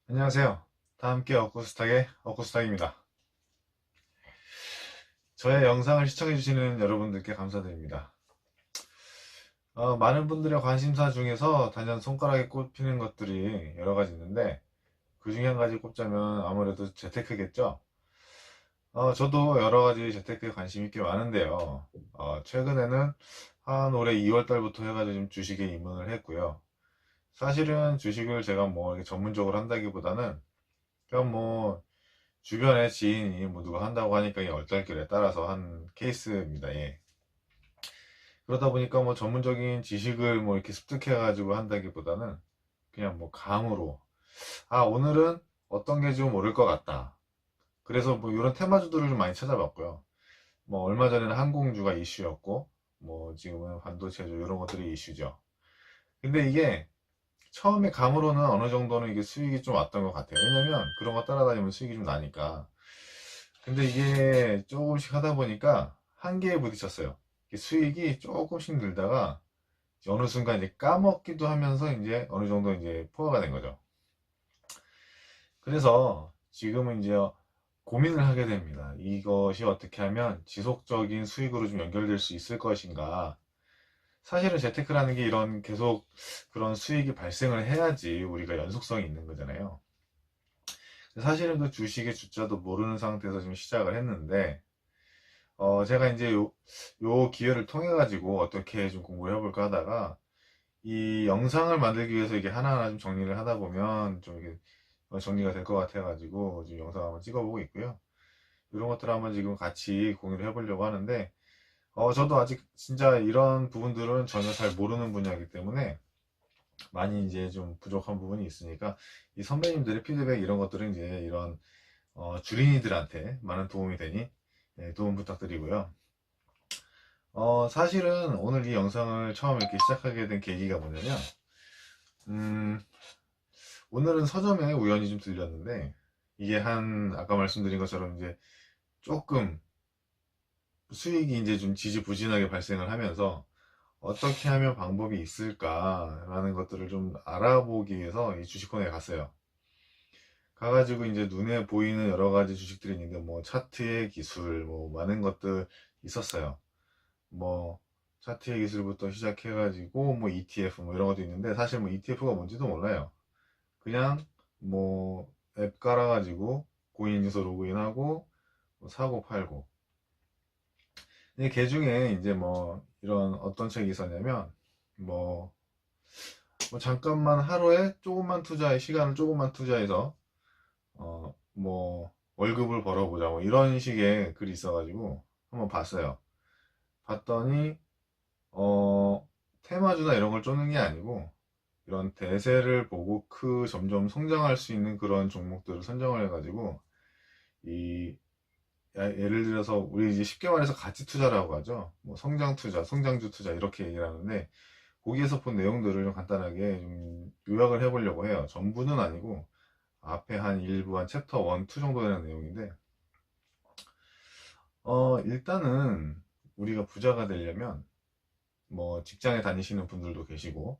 안녕하세요. 다함께 어쿠스탁의 어쿠스탁입니다. 저의 영상을 시청해주시는 여러분들께 감사드립니다. 많은 분들의 관심사 중에서 단연 손가락에 꼽히는 것들이 여러 가지 있는데 그 중에 한 가지 꼽자면 아무래도 재테크겠죠. 저도 여러 가지 재테크에 관심이 꽤 많은데요. 최근에는 한 올해 2월 달부터 해가지고 좀 주식에 입문을 했고요. 사실은 주식을 제가 뭐 이렇게 전문적으로 한다기보다는 그냥 뭐 주변에 지인이 뭐 누가 한다고 하니까 이 얼떨결에 따라서 한 케이스입니다. 예. 그러다 보니까 뭐 전문적인 지식을 뭐 이렇게 습득해 가지고 한다기보다는 그냥 뭐 감으로 오늘은 어떤 게 좀 오를 것 같다. 그래서 뭐 이런 테마주들을 좀 많이 찾아봤고요. 뭐 얼마 전에는 항공주가 이슈였고 뭐 지금은 반도체주 이런 것들이 이슈죠. 근데 이게 처음에 감으로는 어느 정도는 이게 수익이 좀 왔던 것 같아요. 왜냐면 그런 거 따라다니면 수익이 좀 나니까. 근데 이게 조금씩 하다 보니까 한계에 부딪혔어요. 수익이 조금씩 늘다가 어느 순간 이제 까먹기도 하면서 이제 어느 정도 이제 포화가 된 거죠. 그래서 지금은 이제 고민을 하게 됩니다. 이것이 어떻게 하면 지속적인 수익으로 좀 연결될 수 있을 것인가. 사실은 재테크라는 게 이런 계속 그런 수익이 발생을 해야지 우리가 연속성이 있는 거잖아요. 사실은 그 주식의 주자도 모르는 상태에서 지금 시작을 했는데, 제가 이제 요 기회를 통해 가지고 어떻게 좀 공부를 해볼까 하다가 이 영상을 만들기 위해서 이게 하나하나 좀 정리를 하다 보면 좀 이게 정리가 될 것 같아 가지고 지금 영상 한번 찍어보고 있고요. 이런 것들 한번 지금 같이 공유를 해보려고 하는데, 저도 아직 진짜 이런 부분들은 전혀 잘 모르는 분야이기 때문에 많이 이제 좀 부족한 부분이 있으니까 이 선배님들의 피드백 이런 것들은 이제 이런 주린이들한테 많은 도움이 되니 도움 부탁드리고요. 사실은 오늘 이 영상을 처음 이렇게 시작하게 된 계기가 뭐냐면, 음, 오늘은 서점에 우연히 좀 들렸는데, 이게 아까 말씀드린 것처럼 이제 조금 수익이 이제 좀 지지부진하게 발생을 하면서 어떻게 하면 방법이 있을까라는 것들을 좀 알아보기 위해서 이 주식코너에 갔어요. 가가지고 이제 눈에 보이는 여러 가지 주식들이 있는데, 뭐, 차트의 기술, 뭐, 많은 것들 있었어요. 뭐 차트의 기술부터 시작해가지고 뭐 ETF 뭐 이런 것도 있는데 사실 뭐 ETF가 뭔지도 몰라요. 그냥 뭐 앱 깔아가지고 고인인증서 로그인하고 뭐 사고 팔고. 근데 그 중에 이제 뭐 이런 어떤 책이 있었냐면 뭐, 뭐 잠깐만 하루에 조금만 투자해 시간을 조금만 투자해서 뭐 월급을 벌어보자 뭐 이런 식의 글이 있어가지고 한번 봤어요. 봤더니 테마주나 이런 걸 쫓는 게 아니고, 이런 대세를 보고 점점 성장할 수 있는 그런 종목들을 선정을 해가지고, 이, 예를 들어서, 우리 이제 쉽게 말해서 가치 투자라고 하죠. 뭐, 성장 투자, 성장주 투자, 이렇게 얘기를 하는데, 거기에서 본 내용들을 좀 간단하게 좀 요약을 해보려고 해요. 전부는 아니고, 앞에 한 일부, 한 챕터 1, 2 정도 되는 내용인데, 일단은, 우리가 부자가 되려면, 뭐, 직장에 다니시는 분들도 계시고,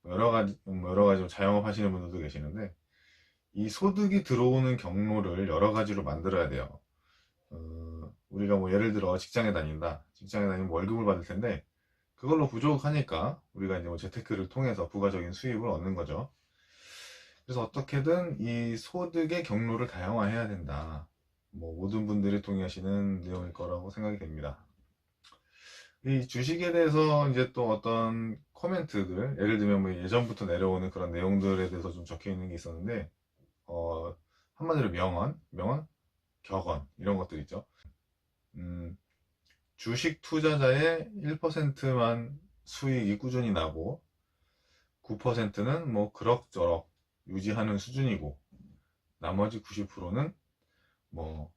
여러 가지 자영업 하시는 분들도 계시는데, 이 소득이 들어오는 경로를 여러 가지로 만들어야 돼요. 우리가 뭐 예를 들어 직장에 다닌다. 직장에 다니면 월급을 받을 텐데, 그걸로 부족하니까 우리가 이제 뭐 재테크를 통해서 부가적인 수입을 얻는 거죠. 그래서 어떻게든 이 소득의 경로를 다양화해야 된다. 뭐 모든 분들이 동의하시는 내용일 거라고 생각이 됩니다. 이 주식에 대해서 이제 또 어떤 코멘트들, 예를 들면 뭐 예전부터 내려오는 그런 내용들에 대해서 좀 적혀 있는 게 있었는데, 어, 한마디로 명언, 격언, 이런 것들 있죠. 음, 주식 투자자의 1%만 수익이 꾸준히 나고, 9%는 뭐 그럭저럭 유지하는 수준이고, 나머지 90%는 뭐,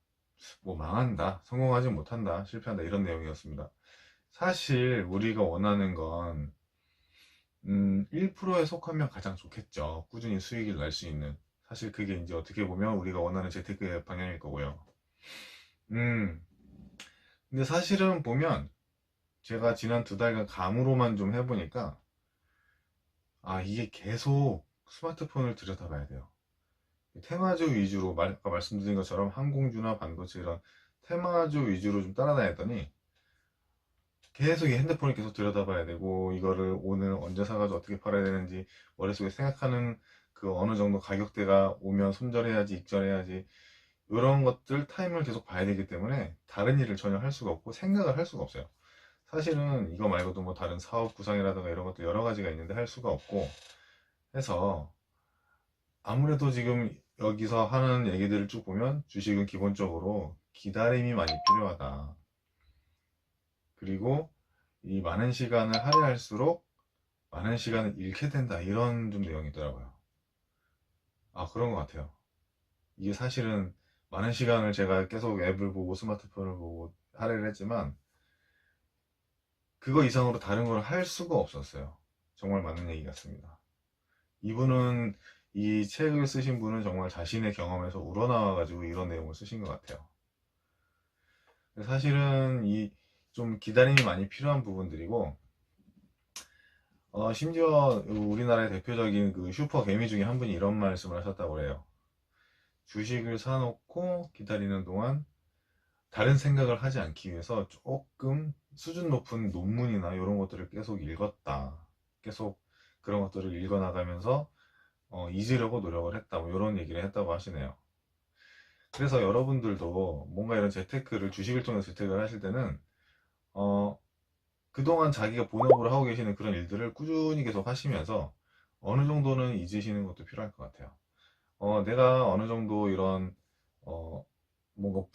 뭐 망한다, 성공하지 못한다, 실패한다, 이런 내용이었습니다. 사실 우리가 원하는 건 1%에 속하면 가장 좋겠죠. 꾸준히 수익을 날 수 있는. 사실 그게 이제 어떻게 보면 우리가 원하는 재테크의 방향일 거고요. 음, 근데 사실은 보면 제가 지난 2달간 감으로만 좀 해보니까, 이게 계속 스마트폰을 들여다봐야 돼요. 테마주 위주로, 아까 말씀드린 것처럼 항공주나 반도체 이런 테마주 위주로 좀 따라다녔더니, 계속 이 핸드폰을 계속 들여다봐야 되고, 이거를 오늘 언제 사가지고 어떻게 팔아야 되는지 머릿속에 생각하는 그 어느 정도 가격대가 오면 손절해야지, 익절해야지, 이런 것들 타임을 계속 봐야 되기 때문에 다른 일을 전혀 할 수가 없고 생각을 할 수가 없어요. 사실은 이거 말고도 뭐 다른 사업 구상이라든가 이런 것도 여러 가지가 있는데 할 수가 없고 해서, 아무래도 지금 여기서 하는 얘기들을 쭉 보면 주식은 기본적으로 기다림이 많이 필요하다. 그리고 이 많은 시간을 할애할수록 많은 시간을 잃게 된다, 이런 좀 내용이더라고요. 그런 것 같아요. 이게 사실은 많은 시간을 제가 계속 앱을 보고 스마트폰을 보고 할애를 했지만 그거 이상으로 다른 걸 할 수가 없었어요. 정말 맞는 얘기 같습니다. 이분은, 이 책을 쓰신 분은 정말 자신의 경험에서 우러나와가지고 이런 내용을 쓰신 것 같아요. 사실은 이 좀 기다림이 많이 필요한 부분들이고, 심지어 우리나라의 대표적인 그 슈퍼 개미 중에 한 분이 이런 말씀을 하셨다고 해요. 주식을 사놓고 기다리는 동안 다른 생각을 하지 않기 위해서 조금 수준 높은 논문이나 이런 것들을 계속 읽었다. 계속 그런 것들을 읽어 나가면서 잊으려고 노력을 했다. 뭐 이런 얘기를 했다고 하시네요. 그래서 여러분들도 뭔가 이런 재테크를, 주식을 통해서 재테크를 하실 때는 그동안 자기가 본업으로 하고 계시는 그런 일들을 꾸준히 계속 하시면서 어느 정도는 잊으시는 것도 필요할 것 같아요. 내가 어느 정도 이런 뭔가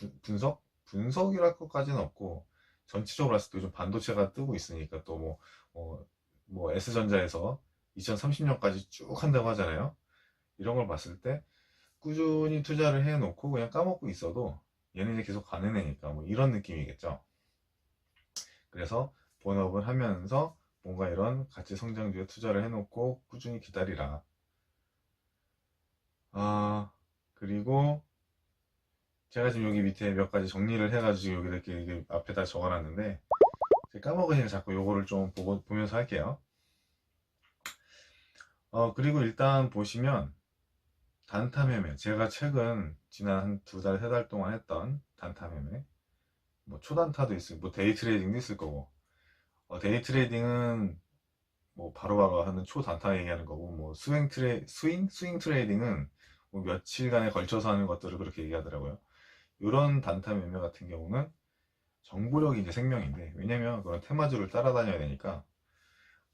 분석이랄 것까지는 없고, 전체적으로 봤을 때 요즘 반도체가 뜨고 있으니까 또 뭐 S전자에서 2030년까지 쭉 한다고 하잖아요. 이런 걸 봤을 때 꾸준히 투자를 해놓고 그냥 까먹고 있어도 얘는 이제 계속 가는 애니까, 뭐 이런 느낌이겠죠. 그래서 본업을 하면서 뭔가 이런 가치 성장주에 투자를 해놓고 꾸준히 기다리라. 그리고 제가 지금 여기 밑에 몇 가지 정리를 해가지고 여기 이렇게 앞에다 적어놨는데, 제가 까먹으니까 자꾸 요거를 좀 보면서 할게요. 그리고 일단 보시면 단타 매매, 제가 최근 지난 한 2달, 3달 동안 했던 단타 매매, 뭐 초단타도 있을, 뭐 데이 트레이딩도 있을 거고, 데이 트레이딩은 뭐 바로바로 하는 초단타 얘기하는 거고, 뭐 스윙 트레이딩은 뭐 며칠간에 걸쳐서 하는 것들을 그렇게 얘기하더라고요. 이런 단타 매매 같은 경우는 정보력이 이제 생명인데, 왜냐면 그런 테마주를 따라다녀야 되니까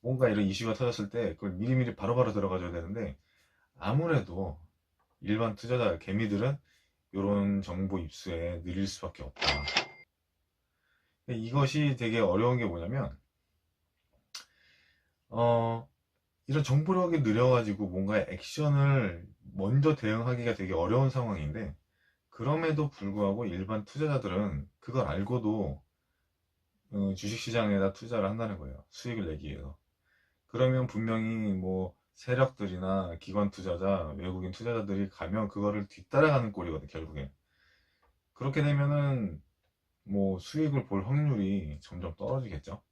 뭔가 이런 이슈가 터졌을 때 그걸 미리미리 바로바로 들어가줘야 되는데, 아무래도 일반 투자자 개미들은 이런 정보 입수에 느릴 수밖에 없다. 이것이 되게 어려운 게 뭐냐면, 이런 정보력이 느려가지고 뭔가 액션을 먼저 대응하기가 되게 어려운 상황인데, 그럼에도 불구하고 일반 투자자들은 그걸 알고도 주식시장에다 투자를 한다는 거예요. 수익을 내기 위해서. 그러면 분명히 뭐 세력들이나 기관 투자자, 외국인 투자자들이 가면 그거를 뒤따라가는 꼴이거든, 결국엔. 그렇게 되면은 뭐 수익을 볼 확률이 점점 떨어지겠죠.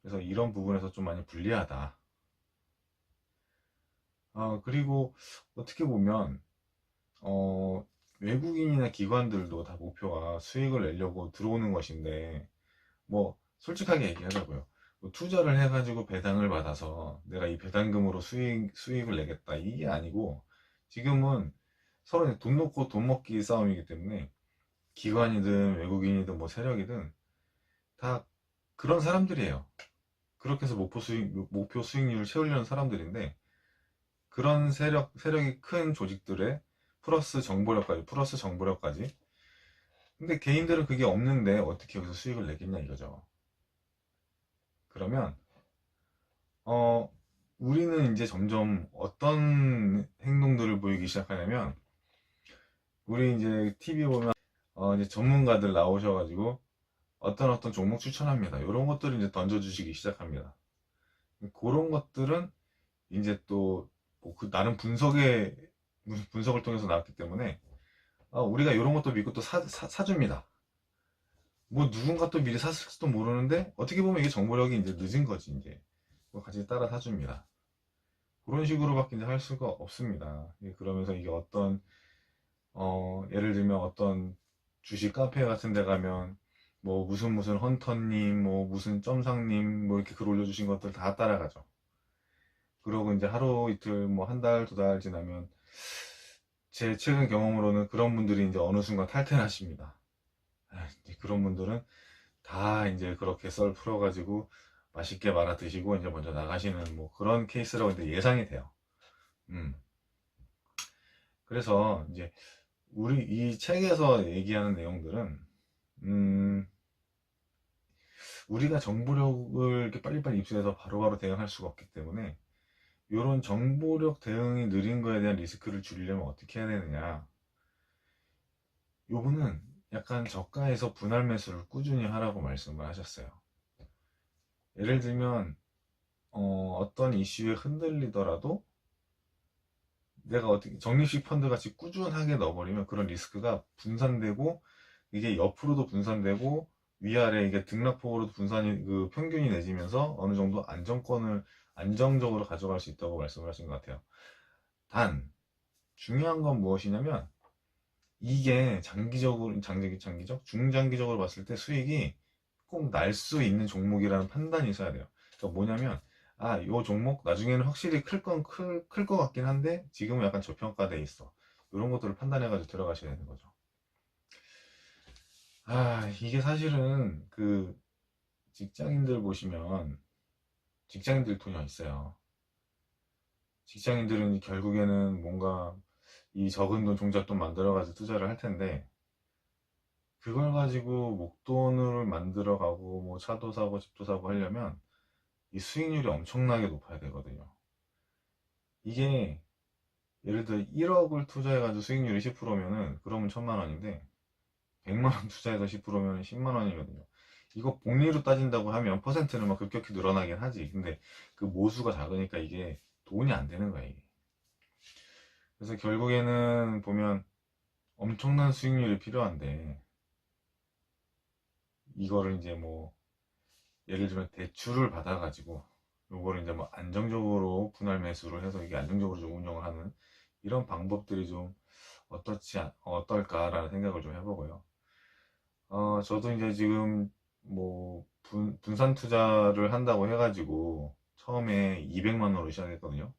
그래서 이런 부분에서 좀 많이 불리하다. 그리고 어떻게 보면 외국인이나 기관들도 다 목표가 수익을 내려고 들어오는 것인데, 뭐 솔직하게 얘기하자고요. 뭐 투자를 해가지고 배당을 받아서 내가 이 배당금으로 수익을 내겠다, 이게 아니고, 지금은 서로 돈 놓고 돈 먹기 싸움이기 때문에 기관이든 외국인이든 뭐 세력이든 다 그런 사람들이에요. 그렇게 해서 목표 수익률을 채우려는 사람들인데, 그런 세력이 큰 조직들의 플러스 정보력까지. 근데 개인들은 그게 없는데 어떻게 여기서 수익을 내겠냐 이거죠. 그러면 어 우리는 이제 점점 어떤 행동들을 보이기 시작하냐면, 우리 이제 TV 보면 이제 전문가들 나오셔가지고 어떤 종목 추천합니다. 이런 것들을 이제 던져주시기 시작합니다. 그런 것들은 이제 또뭐그 나름 분석을 통해서 나왔기 때문에 우리가 이런 것도 믿고 또 사줍니다. 뭐 누군가 또 미리 샀을지도 모르는데 어떻게 보면 이게 정보력이 이제 늦은 거지 이제. 뭐 같이 따라 사줍니다. 그런 식으로밖에 이제 할 수가 없습니다. 그러면서 이게 어떤 예를 들면 어떤 주식 카페 같은 데 가면 뭐 무슨 헌터님 뭐 무슨 점상님 뭐 이렇게 글 올려주신 것들 다 따라가죠. 그러고 이제 하루 이틀 뭐 한 달 두 달 지나면 제 최근 경험으로는 그런 분들이 이제 어느 순간 탈퇴하십니다. 이제 그런 분들은 다 이제 그렇게 썰 풀어가지고 맛있게 말아 드시고 이제 먼저 나가시는 뭐 그런 케이스라고 이제 예상이 돼요. 음. 그래서 이제 우리 이 책에서 얘기하는 내용들은 음, 우리가 정보력을 이렇게 빨리빨리 입수해서 바로바로 대응할 수가 없기 때문에 이런 정보력 대응이 느린 거에 대한 리스크를 줄이려면 어떻게 해야 되느냐. 요거는 약간 저가에서 분할 매수를 꾸준히 하라고 말씀을 하셨어요. 예를 들면 어떤 이슈에 흔들리더라도 내가 어떻게 적립식 펀드 같이 꾸준하게 넣어버리면 그런 리스크가 분산되고 이게 옆으로도 분산되고 위아래 이게 등락폭으로도 분산이 그 평균이 내지면서 어느 정도 안정권을 안정적으로 가져갈 수 있다고 말씀을 하신 것 같아요. 단 중요한 건 무엇이냐면 이게 장기적 중장기적으로 봤을 때 수익이 꼭 날 수 있는 종목이라는 판단이 있어야 돼요. 그러니까 뭐냐면 요 종목 나중에는 확실히 클 것 같긴 한데 지금은 약간 저평가돼 있어. 이런 것들을 판단해가지고 들어가셔야 되는 거죠. 이게 사실은 그 직장인들 보시면 직장인들 돈이 있어요. 직장인들은 결국에는 뭔가 이 적은 돈 종잣돈 만들어가지고 투자를 할 텐데 그걸 가지고 목돈을 만들어가고 뭐 차도 사고 집도 사고 하려면 이 수익률이 엄청나게 높아야 되거든요. 이게 예를 들어 1억을 투자해가지고 수익률이 10%면은 그러면 1000만 원인데 100만원 투자해서 10%면 10만원이거든요. 이거 복리로 따진다고 하면 퍼센트는 막 급격히 늘어나긴 하지. 근데 그 모수가 작으니까 이게 돈이 안 되는 거야, 이게. 그래서 결국에는 보면 엄청난 수익률이 필요한데 이거를 이제 뭐 예를 들면 대출을 받아가지고 요거를 이제 뭐 안정적으로 분할 매수를 해서 이게 안정적으로 좀 운영을 하는 이런 방법들이 좀 어떨까라는 생각을 좀 해보고요. 저도 이제 지금 뭐 분산 투자를 한다고 해가지고 처음에 200만 원으로 시작했거든요.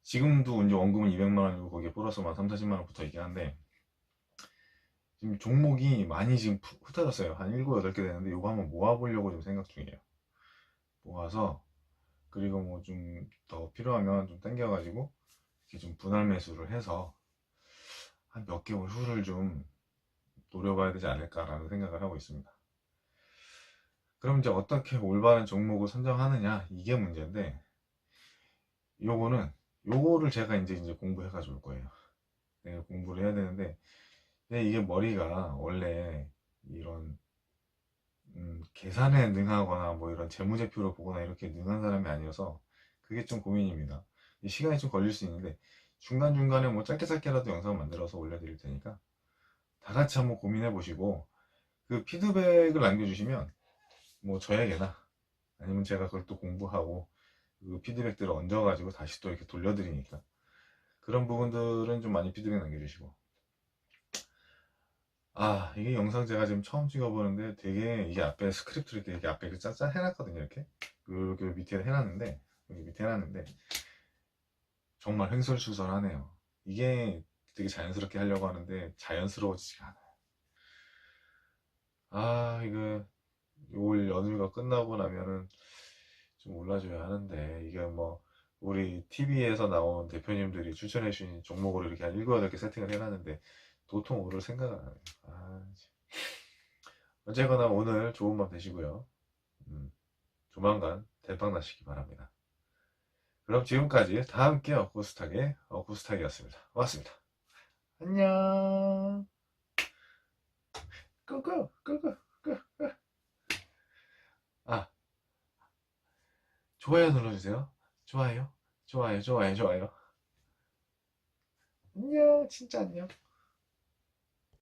지금도 이제 원금은 200만 원이고 거기에 플러스만 3, 40만 원 붙어 있긴 한데 지금 종목이 많이 지금 흩어졌어요. 한 7, 8개 되는데 이거 한번 모아보려고 좀 생각 중이에요. 모아서 그리고 뭐 좀 더 필요하면 좀 당겨가지고 이렇게 좀 분할 매수를 해서 한 몇 개월 후를 좀 노려봐야 되지 않을까라는 생각을 하고 있습니다. 그럼 이제 어떻게 올바른 종목을 선정하느냐 이게 문제인데 요거는 요거를 제가 이제 공부해 가지고 올 거예요. 내가 공부를 해야 되는데 근데 이게 머리가 원래 이런 계산에 능하거나 뭐 이런 재무제표를 보거나 이렇게 능한 사람이 아니어서 그게 좀 고민입니다. 시간이 좀 걸릴 수 있는데 중간중간에 뭐 짧게라도 영상을 만들어서 올려드릴 테니까 다 같이 한번 고민해 보시고 그 피드백을 남겨주시면 뭐 저에게나 아니면 제가 그걸 또 공부하고 그 피드백들을 얹어가지고 다시 또 이렇게 돌려드리니까 그런 부분들은 좀 많이 피드백 남겨주시고 이게 영상 제가 지금 처음 찍어보는데 되게 이게 앞에 스크립트를 이렇게 앞에 이렇게 짠짠 해놨거든요. 이렇게 밑에 해놨는데 여기 밑에 해놨는데 정말 횡설수설하네요. 이게 되게 자연스럽게 하려고 하는데 자연스러워지지가 않아요. 이거 올 연휴가 끝나고 나면은 좀 올라줘야 하는데 이게 뭐 우리 TV에서 나온 대표님들이 추천해 주신 종목으로 이렇게 한 7, 8개 세팅을 해놨는데 도통 오를 생각을 안 해요. 어쨌거나 오늘 좋은 밤 되시고요. 조만간 대박 나시기 바랍니다. 그럼 지금까지 다 함께 어쿠스탁의 어쿠스탁이었습니다. 고맙습니다. 안녕. 끄끄 끄끄 끄. 아 좋아요 눌러주세요. 좋아요 좋아요. 안녕 진짜 안녕.